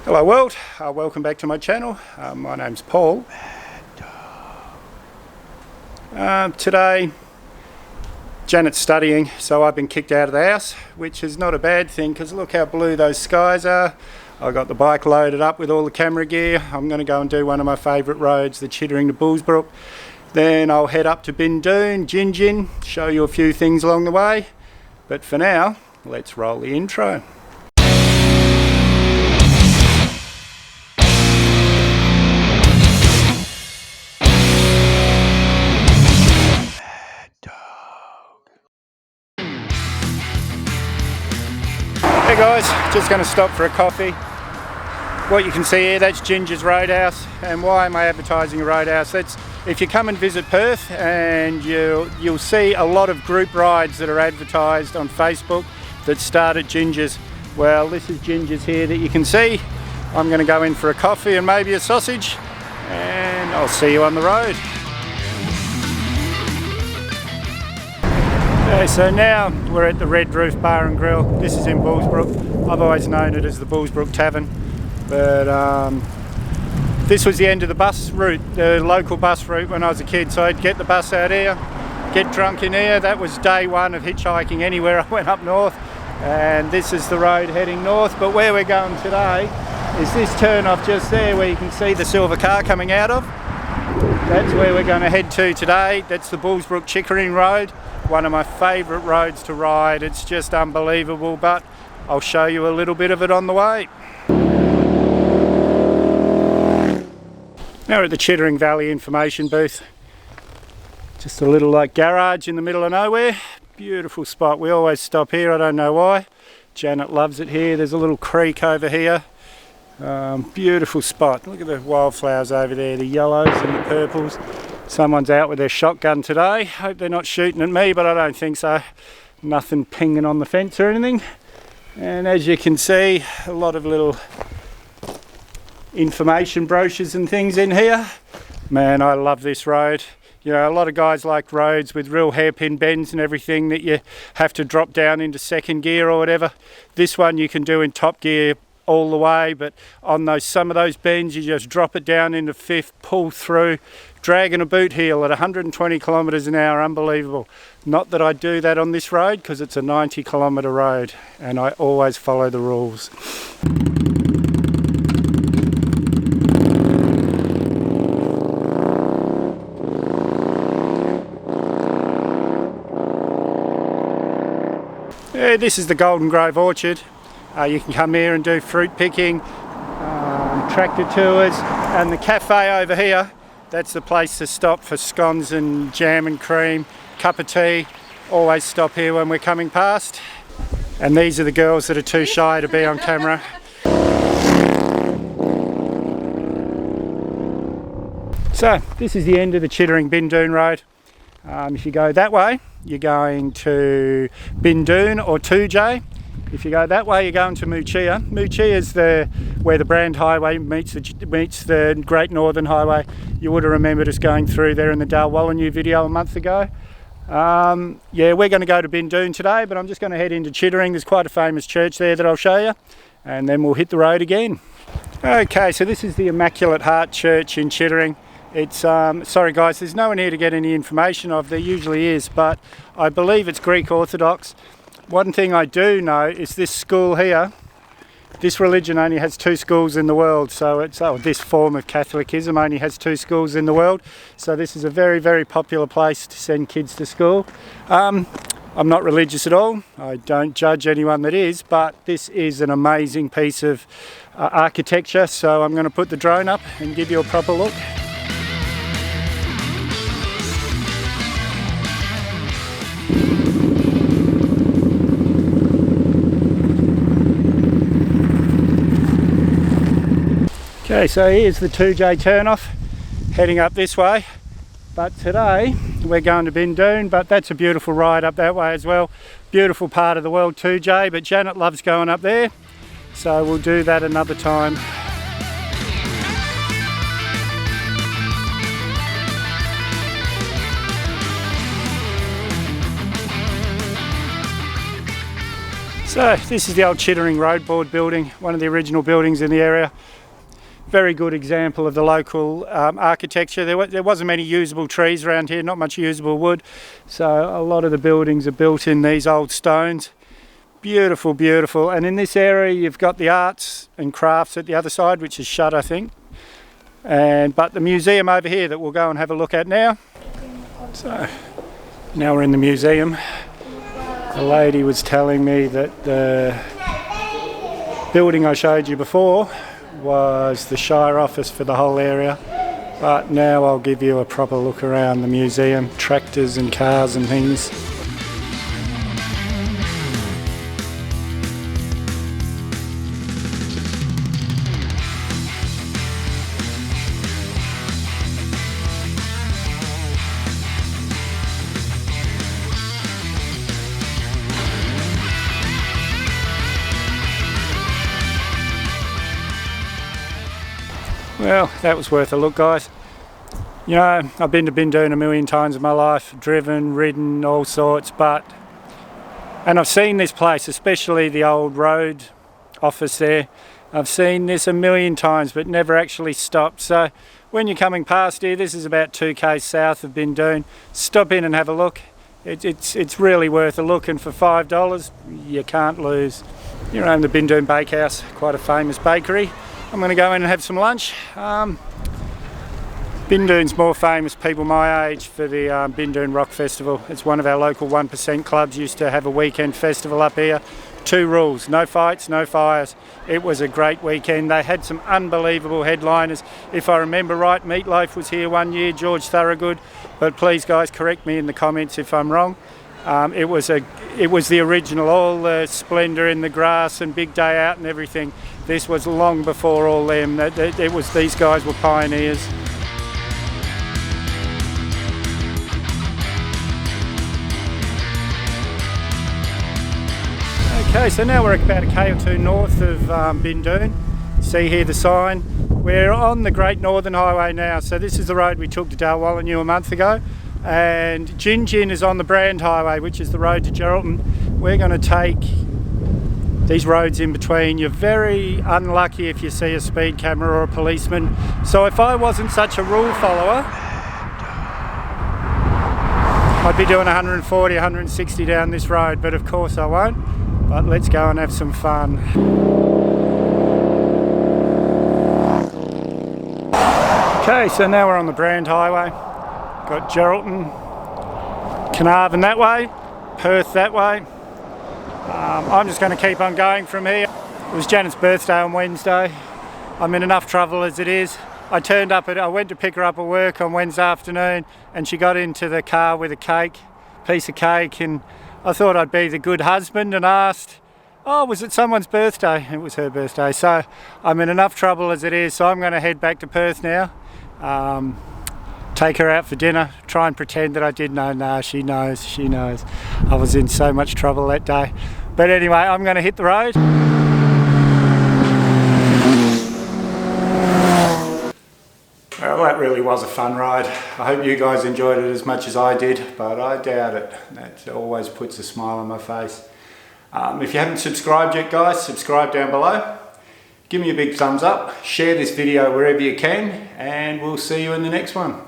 Hello world, welcome back to my channel. My name's Paul. Today Janet's studying, so I've been kicked out of the house, which is not a bad thing because look how blue those skies are. I got the bike loaded up with all the camera gear. I'm going to go and do one of my favourite roads, the Chittering to Bullsbrook. Then I'll head up to Bindoon and Gin Gin, show you a few things along the way. But for now, let's roll the intro. Hey guys, just going to stop for a coffee. What you can see here, that's Ginger's Roadhouse. And why am I advertising a roadhouse? That's if you come and visit Perth, and you'll see a lot of group rides that are advertised on Facebook that start at Ginger's. Well, this is Ginger's here that you can see. I'm going to go in for a coffee and maybe a sausage, and I'll see you on the road. Okay, so now we're at the Red Roof Bar and Grill. This is in Bullsbrook. I've always known it as the Bullsbrook Tavern, but this was the end of the bus route, the local bus route when I was a kid. So I'd get the bus out here, get drunk in here. That was day one of hitchhiking anywhere I went up north, and this is the road heading north. But where we're going today is this turn off just there where you can see the silver car coming out of. That's where we're going to head to today. That's the Bullsbrook Chittering Road. One of my favourite roads to ride. It's just unbelievable, but I'll show you a little bit of it on the way. Now we're at the Chittering Valley information booth. Just a little garage in the middle of nowhere. Beautiful spot. We always stop here, I don't know why. Janet loves it here. There's a little creek over here. Beautiful spot. Look at the wildflowers over there, the yellows and the purples. Someone's out with their shotgun today. Hope they're not shooting at me, but I don't think so. Nothing pinging on the fence or anything. And as you can see, a lot of little information brochures and things in here. Man, I love this road. You know, a lot of guys like roads with real hairpin bends and everything that you have to drop down into second gear or whatever. This one you can do in top gear all the way, but on some of those bends you just drop it down into fifth, pull through, dragging a boot heel at 120 kilometers an hour. Unbelievable. Not that I do that on this road because it's a 90 kilometer road and I always follow the rules. Yeah, this is the Golden Grove Orchard. You can come here and do fruit picking, tractor tours, and the cafe over here, that's the place to stop for scones and jam and cream, cup of tea. Always stop here when we're coming past. And these are the girls that are too shy to be on camera. So this is the end of the Chittering Bindoon Road. If you go that way, you're going to Bindoon or 2J. If you go that way, you're going to Mota. Mota is where the Brand Highway meets the Great Northern Highway. You would have remembered us going through there in the Dalwallinu video a month ago. Yeah, we're going to go to Bindoon today, but I'm just going to head into Chittering. There's quite a famous church there that I'll show you, and then we'll hit the road again. Okay, so this is the Immaculate Heart Church in Chittering. It's, sorry guys, there's no one here to get any information of. There usually is, but I believe it's Greek Orthodox. One thing I do know is this school here, this religion only has 2 schools in the world, so this form of Catholicism only has 2 schools in the world, so this is a very, very popular place to send kids to school. I'm not religious at all, I don't judge anyone that is, but this is an amazing piece of architecture, so I'm going to put the drone up and give you a proper look. Okay, so here's the 2J turnoff, heading up this way. But today we're going to Bindoon, but that's a beautiful ride up that way as well. Beautiful part of the world, 2J, but Janet loves going up there, so we'll do that another time. So this is the old Chittering Road Board building, one of the original buildings in the area. Very good example of the local architecture. There wasn't many usable trees around here, not much usable wood, so a lot of the buildings are built in these old stones. Beautiful, beautiful. And in this area you've got the arts and crafts at the other side, which is shut I think, but the museum over here that we'll go and have a look at now. So now we're in the museum. The lady was telling me that the building I showed you before was the Shire office for the whole area, but now I'll give you a proper look around the museum, tractors and cars and things. Well, that was worth a look, guys. You know, I've been to Bindoon a million times in my life, driven, ridden, all sorts, and I've seen this place, especially the old road office there. I've seen this a million times, but never actually stopped. So when you're coming past here, this is about 2 k's south of Bindoon, stop in and have a look. It's really worth a look, and for $5, you can't lose. You're on the Bindoon Bakehouse, quite a famous bakery. I'm going to go in and have some lunch. Bindoon's more famous, people my age, for the Bindoon Rock Festival. It's one of our local 1% clubs, used to have a weekend festival up here. 2 rules, no fights, no fires. It was a great weekend. They had some unbelievable headliners. If I remember right, Meatloaf was here one year, George Thorogood, but please guys correct me in the comments if I'm wrong. It was the original, all the splendour in the grass and big day out and everything. This was long before all them. These guys were pioneers. Okay, so now we're about 1 k or 2 north of Bindoon. See here the sign. We're on the Great Northern Highway now, so this is the road we took to Dalwallinu a month ago. And Gin Gin is on the Brand Highway, which is the road to Geraldton. We're going to take these roads in between. You're very unlucky if you see a speed camera or a policeman. So if I wasn't such a rule follower, I'd be doing 140, 160 down this road, but of course I won't. But let's go and have some fun. Okay, so now we're on the Brand Highway. Got Geraldton, Carnarvon that way, Perth that way. I'm just going to keep on going from here. It was Janet's birthday on Wednesday. I'm in enough trouble as it is. I went to pick her up at work on Wednesday afternoon, and she got into the car with a piece of cake, and I thought I'd be the good husband and asked, oh, was it someone's birthday? It was her birthday. So I'm in enough trouble as it is, so I'm going to head back to Perth now. Take her out for dinner, try and pretend that I did know. Nah, she knows. I was in so much trouble that day. But anyway, I'm going to hit the road. Well, that really was a fun ride. I hope you guys enjoyed it as much as I did, but I doubt it. That always puts a smile on my face. If you haven't subscribed yet, guys, subscribe down below. Give me a big thumbs up, share this video wherever you can, and we'll see you in the next one.